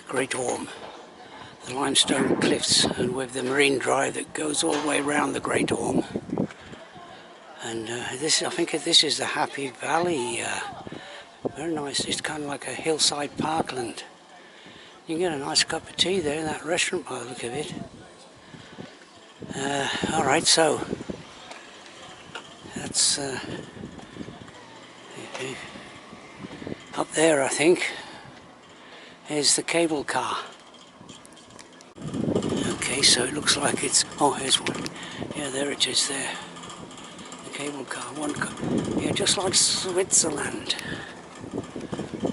Great Orme, the limestone cliffs, and with the marine drive that goes all the way around the Great Orme. And I think this is the Happy Valley. Very nice. It's kind of like a hillside parkland. You can get a nice cup of tea there in that restaurant by the look of it. Alright, so that's up there, I think, is the cable car. Okay, so it looks like it's... oh, here's one. Yeah, there it is there. The cable car. Yeah, just like Switzerland.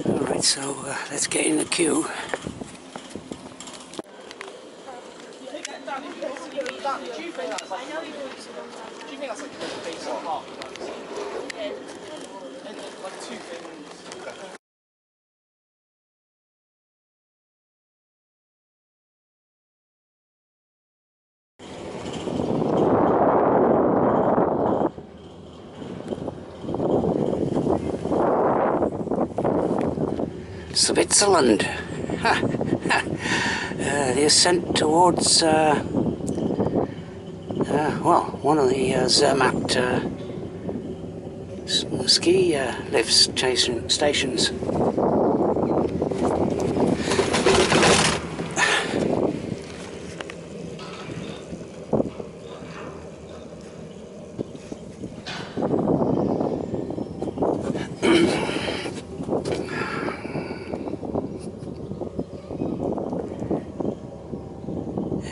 Alright, so let's get in the queue. Switzerland. The ascent towards well, one of the Zermatt ski lift stations.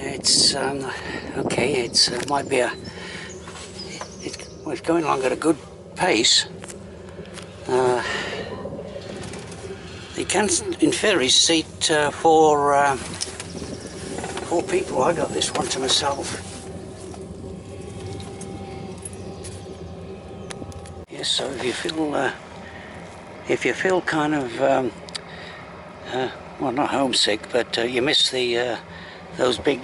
It's okay. It's might be it's going along at a good pace. You can, in ferries, seat four people. I got this one to myself. Yes, so if you feel kind of well, not homesick, but you miss the those big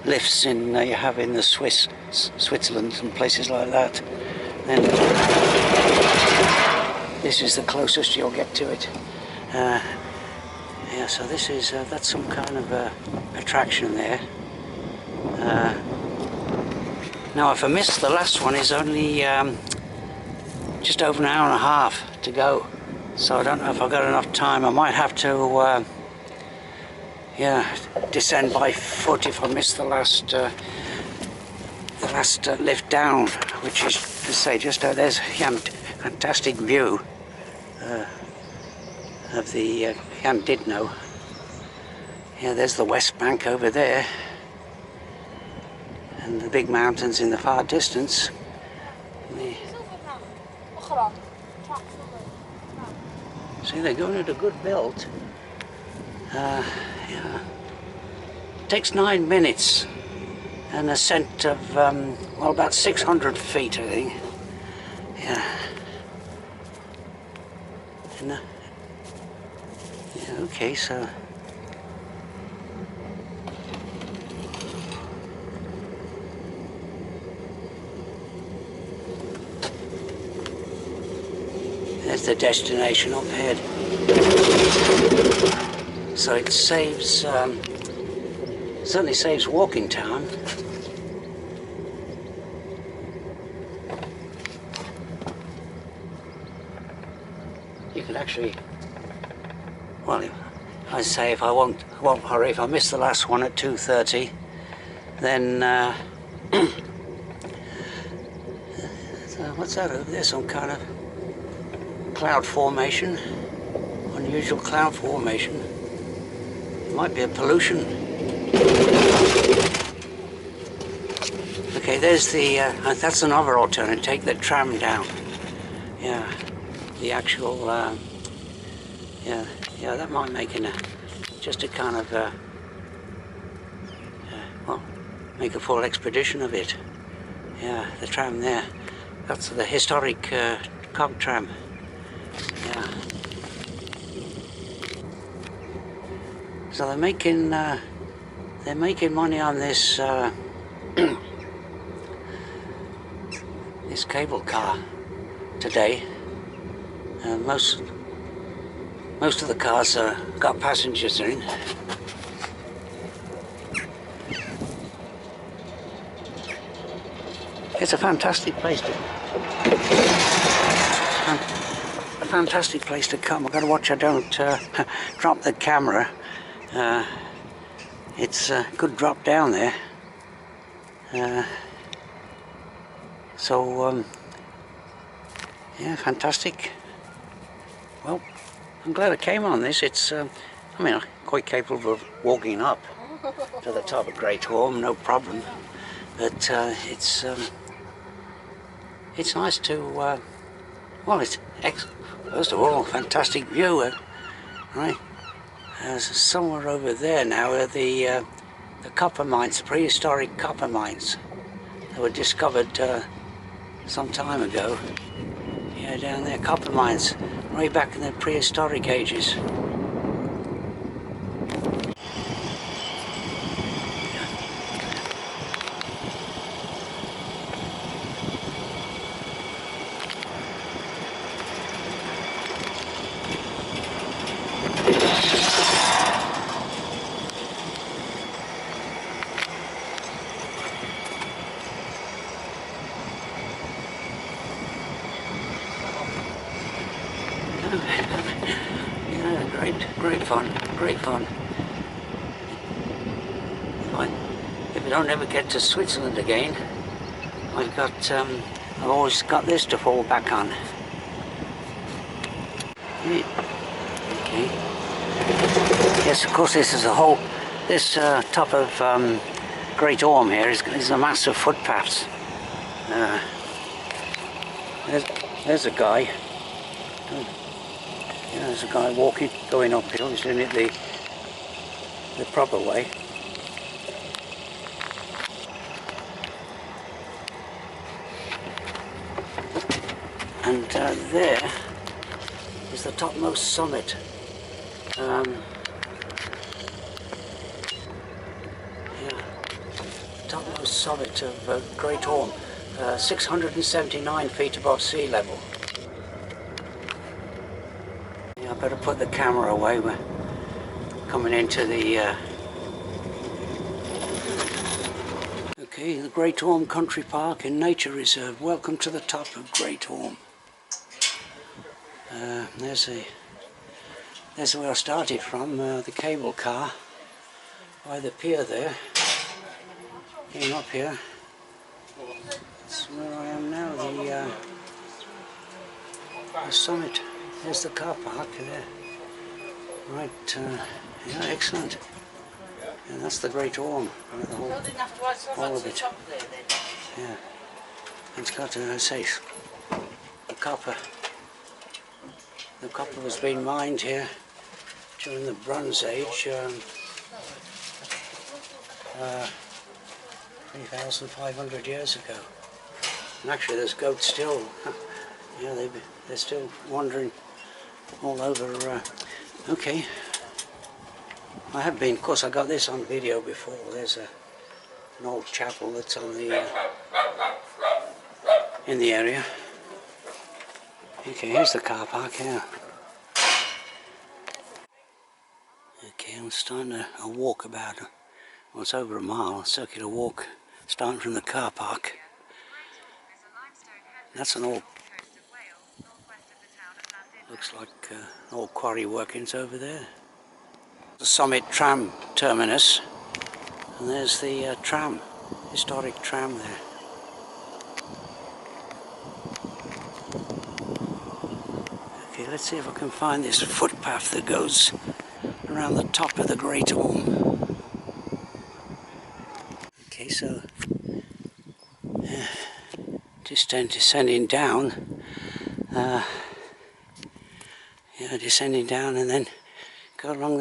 lifts in you have in the Switzerland and places like that, then this is the closest you'll get to it. Yeah, so this is that's some kind of attraction there. Now, if I missed the last one, is only just over an hour and a half to go, so I don't know if I've got enough time. I might have to yeah, descend by foot if I miss the last lift down, which is, to say, just out there's a fantastic view of the Llandudno. Yeah, there's the west bank over there, and the big mountains in the far distance. See, they're going at a good belt. Yeah. It takes 9 minutes, an ascent of well, about 600 feet, I think. Yeah. And, yeah. Okay, so. There's the destination up ahead. So it saves, certainly saves walking time. You could actually, well, I say if I won't hurry. If I miss the last one at 2:30, then so what's that over there? Some kind of cloud formation, unusual cloud formation. Might be a pollution. Okay, there's the, that's another alternative, take the tram down. Yeah, the actual, yeah, that might make just a kind of, well, make a full expedition of it. Yeah, the tram there. That's the historic cog tram. Yeah. So they're making money on this this cable car today. Most of the cars got passengers in. It's a fantastic place to come. I've got to watch I don't drop the camera. It's a good drop down there. Yeah, fantastic. Well, I'm glad I came on this. It's, I mean, I'm quite capable of walking up to the top of Great Orme, no problem. But it's nice to, well, it's first of all, fantastic view, right? Somewhere over there now are the copper mines, the prehistoric copper mines that were discovered some time ago. Yeah, down there, copper mines, way back in the prehistoric ages. Yeah, great fun. If I don't ever get to Switzerland again, I've always got this to fall back on. Yeah. Okay. Yes, of course, this is this top of Great Orme here is a massive footpaths. There's a guy. Yeah, there's a guy walking, going uphill. He's doing it the proper way. And there is the topmost summit. Topmost summit of Great Orme, 679 feet above sea level. Yeah, I better put the camera away. We're coming into the okay, the Great Orme Country Park and Nature Reserve. Welcome to the top of Great Orme. There's where I started from, the cable car by the pier there. Came up here. That's where I am now, the summit. There's the car park there. Right, yeah, excellent. And that's the Great Orme, the whole of it. Yeah, and it's got, I say, the copper. The copper was being mined here during the Bronze Age, 3,500 years ago. And actually there's goats still, yeah, they're still wandering all over. Okay, I have been, of course I got this on video before. There's an old chapel that's on in the area. Okay, here's the car park here. Okay, I'm starting a walk about, well, it's over a mile, a circular walk, starting from the car park. That's an old, looks like old quarry workings over there. The Summit tram terminus, and there's the tram, historic tram there. Okay, let's see if I can find this footpath that goes around the top of the Great Orme. Okay, so just descending down, descending down, and then go along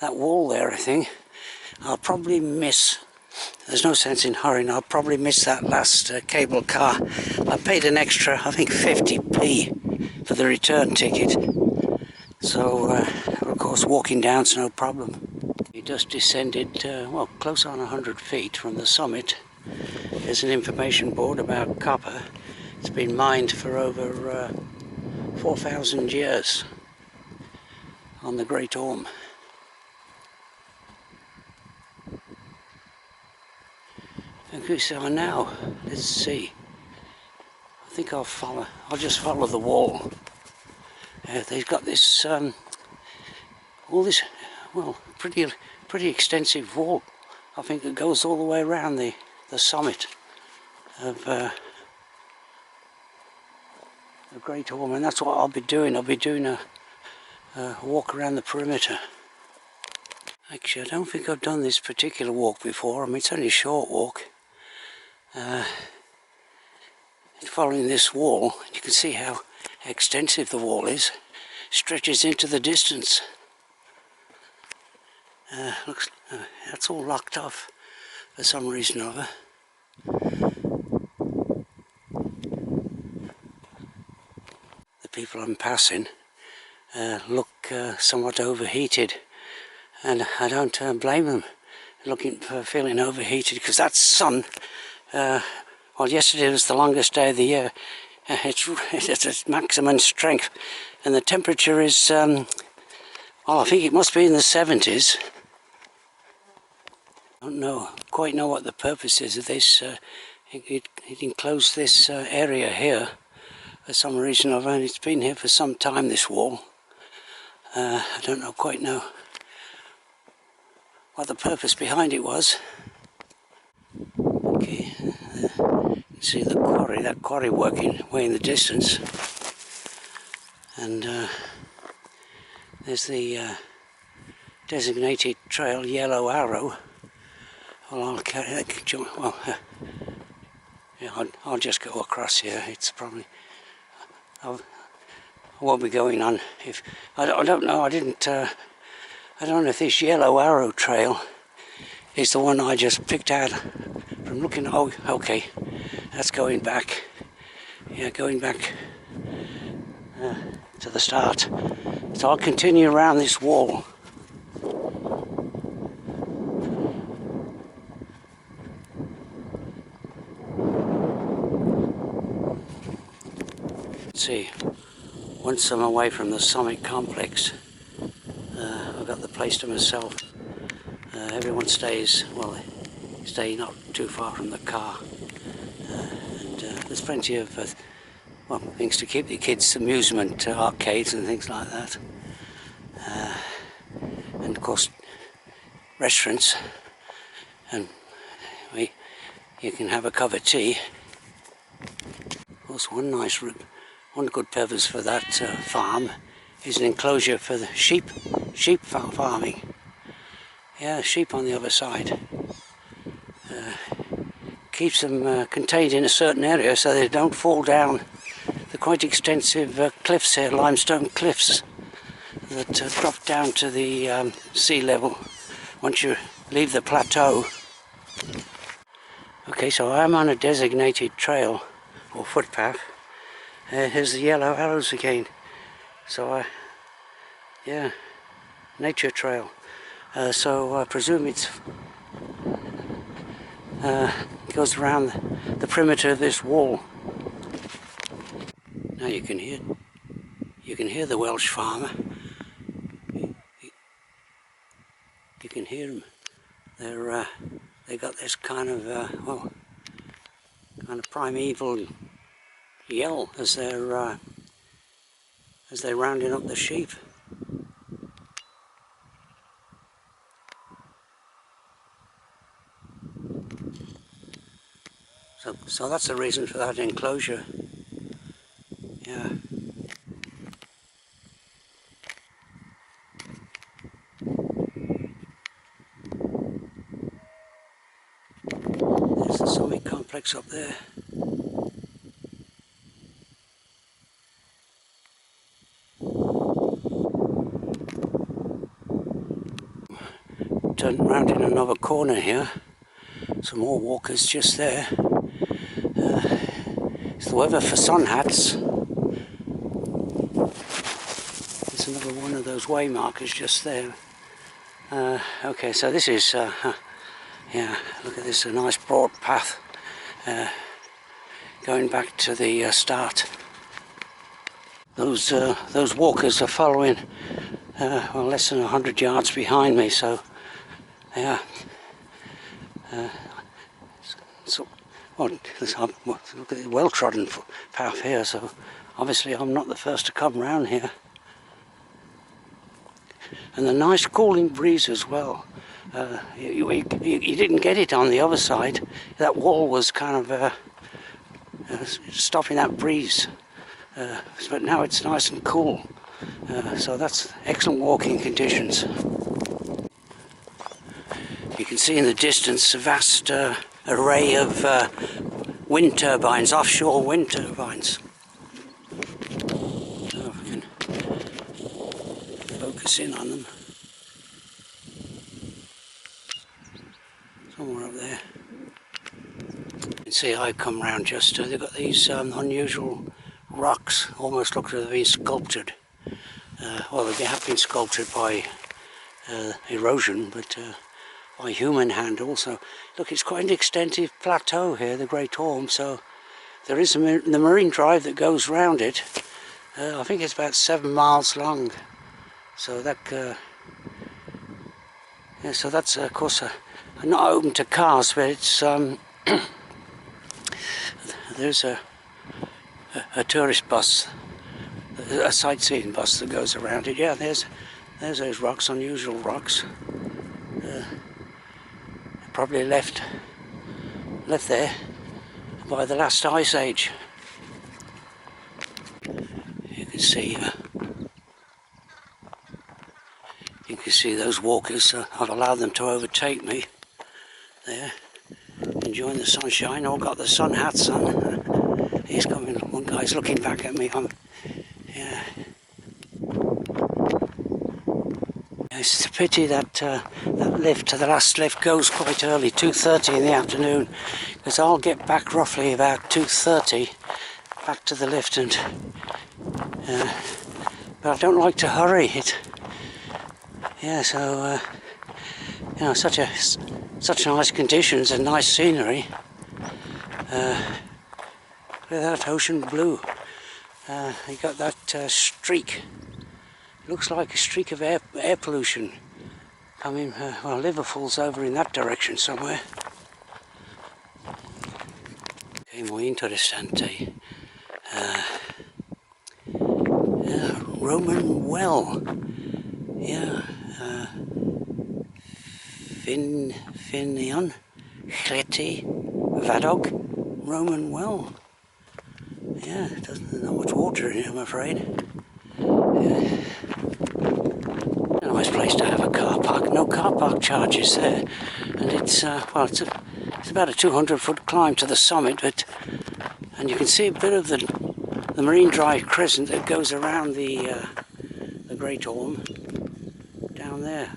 that wall there. I think I'll probably miss. There's no sense in hurrying. I'll probably miss that last cable car. I paid an extra, I think 50p for the return ticket. So, of course, walking down's no problem. We just descended, well, close on 100 feet from the summit. There's an information board about copper. It's been mined for over 4,000 years on the Great Orme. Okay, so now, let's see. I think I'll just follow the wall. They've got this, all this, well, pretty extensive wall. I think it goes all the way around the summit of the Great Orme, and that's what I'll be doing. I'll be doing a walk around the perimeter. Actually, I don't think I've done this particular walk before. I mean, it's only a short walk. Following this wall, you can see how extensive the wall is. Stretches into the distance. Looks that's all locked off for some reason or other. The people I'm passing look somewhat overheated, and I don't blame them feeling overheated, because that sun, well, yesterday was the longest day of the year. It's at maximum strength, and the temperature is, well, I think it must be in the 70s. I don't quite know what the purpose is of this. It enclosed this area here for some reason, and it's been here for some time, this wall. I don't quite know what the purpose behind it was. Okay, you can see that quarry working way in the distance, and there's the designated trail, yellow arrow. Well, I'll just go across here. It's probably, I won't be going on. If I don't know, I don't know if this yellow arrow trail is the one I just picked out from looking. Oh, okay, that's going back. Yeah, going back to the start. So I'll continue around this wall. See, once I'm away from the summit complex, I've got the place to myself. Everyone stays, well, they stay not too far from the car, and there's plenty of well, things to keep the kids' amusement, arcades and things like that, and of course restaurants, and you can have a cup of tea. Of course, one good purpose for that farm is an enclosure for the sheep farming. Yeah, sheep on the other side. Keeps them contained in a certain area so they don't fall down the quite extensive cliffs here, limestone cliffs that drop down to the sea level once you leave the plateau. Okay, so I'm on a designated trail or footpath. Here's the yellow arrows again. So yeah, nature trail. So I presume it goes around the perimeter of this wall. Now you can hear the Welsh farmer. You can hear them. They got this kind of well, kind of primeval yell as they're rounding up the sheep. So that's the reason for that enclosure. Yeah. Summit complex up there. Turn round in another corner here. Some more walkers just there. It's the weather for sun hats. It's another one of those way markers just there. Okay, so this is, yeah, look at this, a nice broad path going back to the start. Those walkers are following well, less than 100 yards behind me, so yeah. So, well, look at the well-trodden path here, so obviously I'm not the first to come round here. And the nice cooling breeze as well. You didn't get it on the other side. That wall was kind of stopping that breeze. But now it's nice and cool. So that's excellent walking conditions. You can see in the distance a vast array of wind turbines, offshore wind turbines. So if we can focus in on them. Somewhere up there. You can see I've come round just, they've got these unusual rocks, almost look like they've been sculptured. Well, they have been sculptured by erosion, but by human hand also. Look, it's quite an extensive plateau here, the Great Orme, so there is the marine drive that goes round it. I think it's about 7 miles long, so that yeah, so that's of course not open to cars, but it's there's a tourist bus, a sightseeing bus that goes around it. Yeah, there's those rocks, unusual rocks. Probably left there by the last ice age. You can see those walkers. I've allowed them to overtake me there, enjoying the sunshine. All got the sun hats on. He's coming. One guy's looking back at me. Yeah. It's a pity that the last lift goes quite early, 2:30 in the afternoon, because I'll get back roughly about 2:30 back to the lift, and but I don't like to hurry it. Yeah, so you know, such nice conditions and nice scenery. Look at that ocean blue. You got that streak. Looks like a streak of air pollution coming. Well, Liverpool's over in that direction somewhere. Okay, muy interesante. Roman well. Yeah. Finion, Chleti, Vadog, Roman well. Yeah, it doesn't know much water in it, I'm afraid. Yeah. A nice place to have a car park. No car park charges there, and it's well, it's about a 200-foot climb to the summit, and you can see a bit of the marine drive crescent that goes around the Great Orme down there.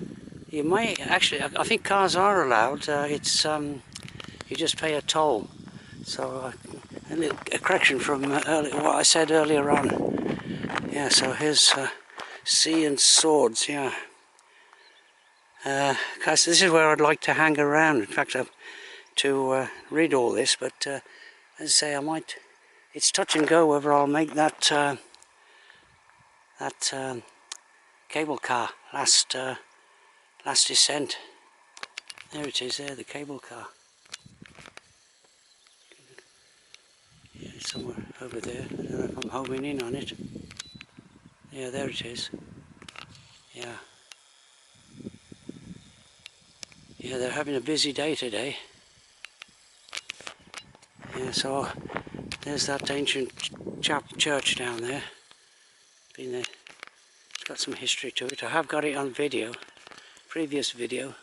You may actually, I think cars are allowed. It's you just pay a toll. So a correction from what I said earlier on. Yeah, so here's Sea and Swords. Yeah. Guys, this is where I'd like to hang around. In fact, to read all this, but as I say, I might. It's touch and go whether I'll make that cable car last descent. There it is. There, the cable car. Yeah, it's somewhere over there. I don't know if I'm homing in on it. Yeah, there it is. Yeah. Yeah, they're having a busy day today. Yeah, so there's that ancient church down there. Been there. It's got some history to it. I have got it on video, previous video.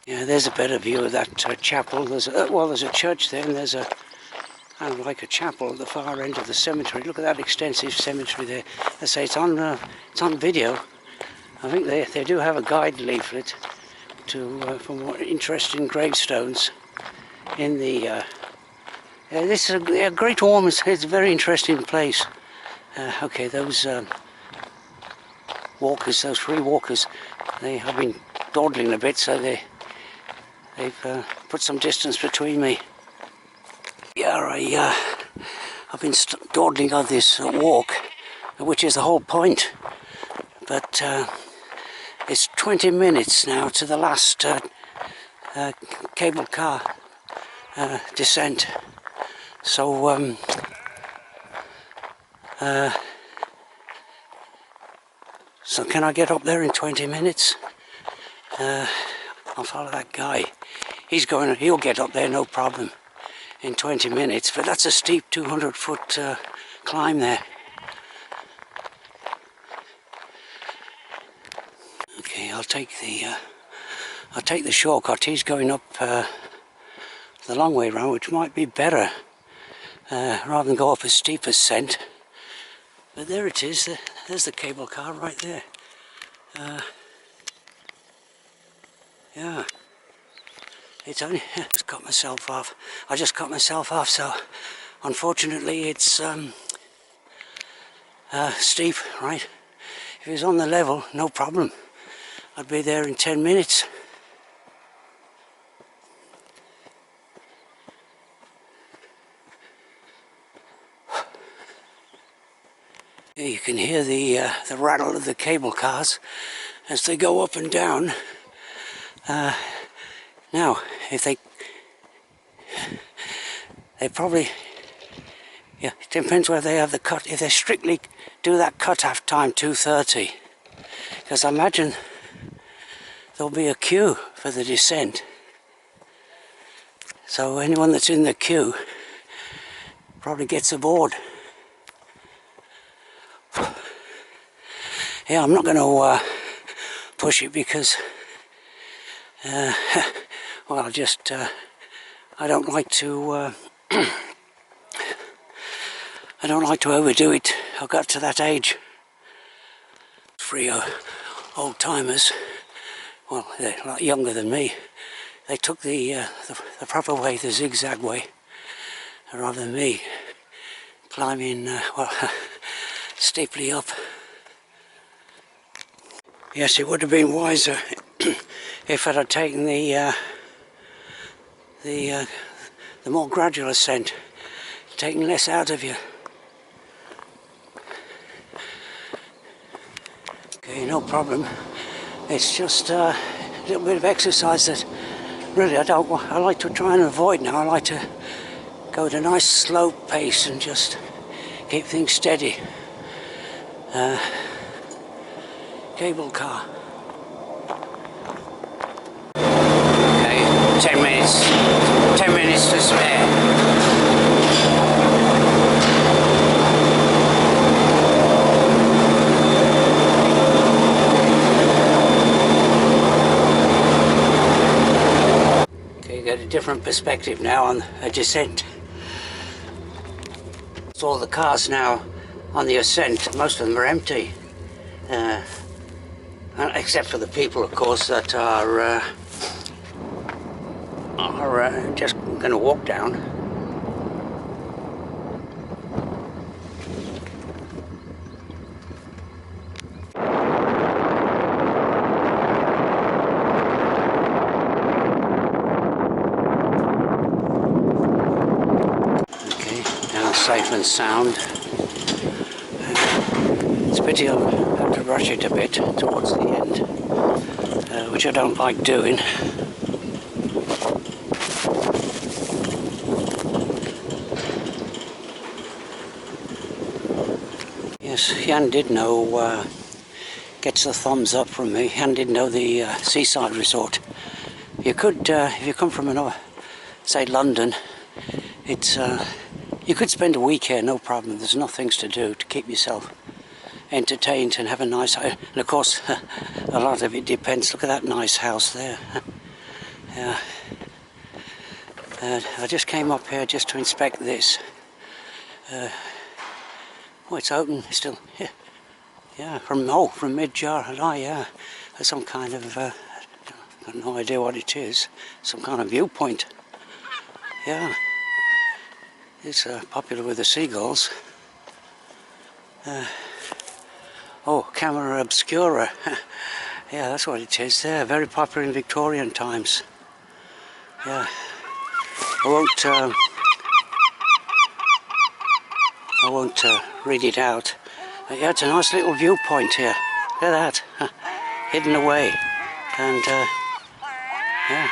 Yeah, there's a better view of that chapel. There's a church there, and there's a kind of like a chapel at the far end of the cemetery. Look at that extensive cemetery there. I say it's on video. I think they do have a guide leaflet for more interesting gravestones in the. This is a Great Orme. It's a very interesting place. Okay, those walkers, those free walkers, they have been dawdling a bit, so they've put some distance between me. Yeah, I've been dawdling on this walk, which is the whole point. But it's 20 minutes now to the last cable car descent. So so can I get up there in 20 minutes? I'll follow that guy. He'll get up there no problem in 20 minutes, but that's a steep 200-foot climb there. Okay, I'll take the shortcut. He's going up the long way round, which might be better rather than go up a steep ascent. But there it is. There's the cable car right there. Yeah. It's only just cut myself off. I just cut myself off, so unfortunately it's steep, right? If it was on the level, no problem. I'd be there in 10 minutes. You can hear the rattle of the cable cars as they go up and down. Now, if they probably, yeah, it depends where they have the cut. If they strictly do that cut-off time 2:30, because I imagine there'll be a queue for the descent. So anyone that's in the queue probably gets aboard. Yeah, I'm not going to push it because, well, I don't like to, I don't like to overdo it. I've got to that age. Three old timers, well, they're a lot younger than me. They took the proper way, the zigzag way, rather than me climbing, well, steeply up. Yes, it would have been wiser if I'd have taken the more gradual ascent, taking less out of you. Okay, no problem. It's just a little bit of exercise that really I like to try and avoid now. I like to go at a nice slow pace and just keep things steady. Cable car. Okay, 10 minutes to spare. Okay, you get a different perspective now on a descent. So all the cars now on the ascent, most of them are empty. Except for the people, of course, that are just going to walk down. Okay, now safe and sound. It's a pity I'll have to rush it a bit towards the end, which I don't like doing. Yes, Llandudno gets the thumbs up from me. Llandudno, the seaside resort. You could, if you come from say London, it's you could spend a week here, no problem. There's enough things to do to keep yourself entertained and have a nice, and of course a lot of it depends. Look at that nice house there. Yeah. I just came up here just to inspect this. Oh, it's open still. Yeah, yeah. From mid-July. Yeah, there's some kind of. I've got no idea what it is. Some kind of viewpoint. Yeah. It's popular with the seagulls. Oh, camera obscura. Yeah, that's what it is there. Very popular in Victorian times. Yeah. I won't read it out. But yeah, it's a nice little viewpoint here. Look at that. Hidden away. And yeah,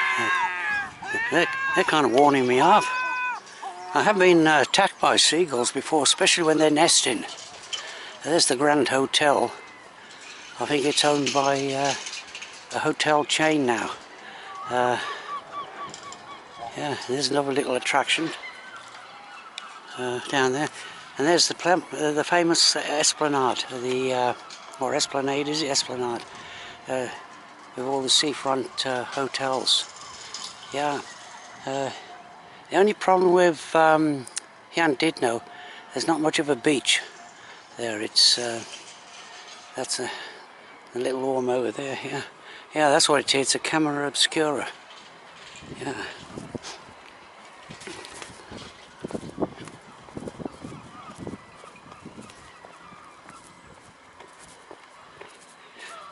they're kind of warning me off. I have been attacked by seagulls before, especially when they're nesting. There's the Grand Hotel. I think it's owned by a hotel chain now. Yeah, there's another little attraction down there. And there's the famous esplanade, or esplanade, is it? Esplanade, with all the seafront hotels. Yeah. The only problem with Llandudno, there's not much of a beach there. It's that's a little Orme over there. Yeah, yeah, that's what it is. It's a camera obscura. Yeah.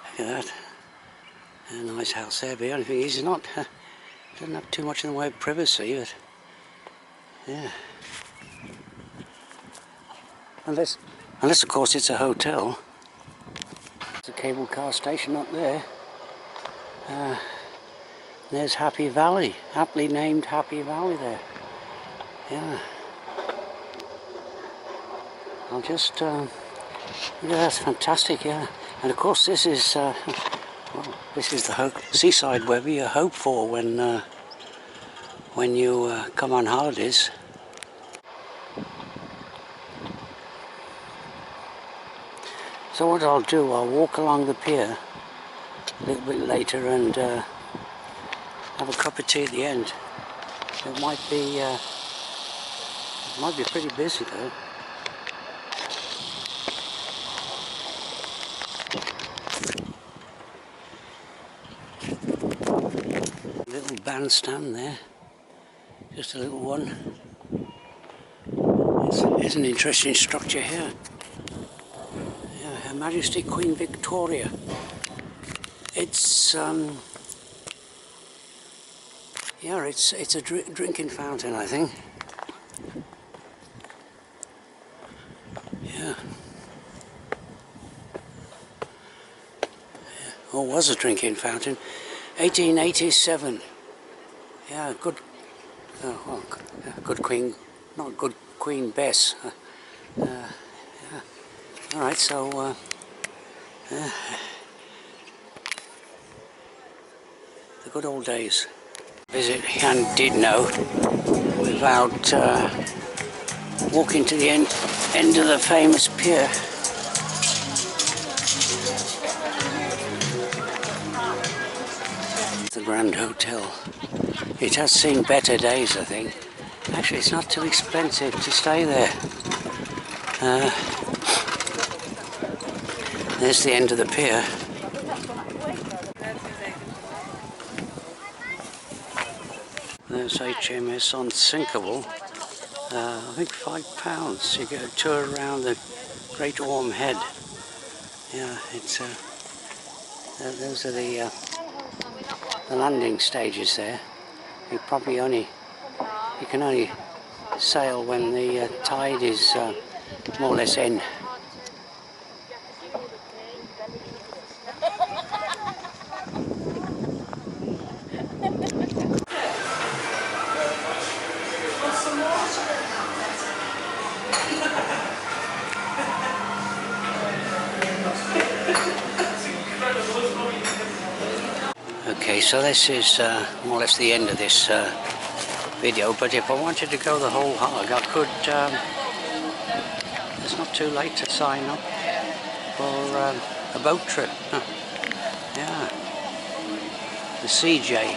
Look at that. A nice house there, but the only thing is it's not, doesn't have too much in the way of privacy, but yeah. Unless of course it's a hotel. There's a cable car station up there. There's Happy Valley, aptly named Happy Valley there. Yeah. I'll just, yeah, that's fantastic, yeah. And of course this is, well, this is the seaside wherever you hope for when you come on holidays. So what I'll do, I'll walk along the pier a little bit later and have a cup of tea at the end. It might be pretty busy though. Little bandstand there, just a little one. It's an interesting structure here. Yeah, Her Majesty Queen Victoria. It's yeah, it's a drinking fountain, I think. Yeah. Or was a drinking fountain. 1887. Yeah, good. Well, good Queen, not good Queen Bess. Yeah. All right, so the good old days. Visit Llandudno without walking to the end of the famous pier. The Grand Hotel. It has seen better days, I think. Actually, it's not too expensive to stay there. There's the end of the pier. There's HMS Unsinkable. I think £5. You get a tour around the Great Orme Head. Yeah, it's those are the landing stages there. You can only sail when the tide is more or less in. Okay, so this is more or less the end of this video, but if I wanted to go the whole hog, I could, it's not too late to sign up for a boat trip. Huh. Yeah, the CJ.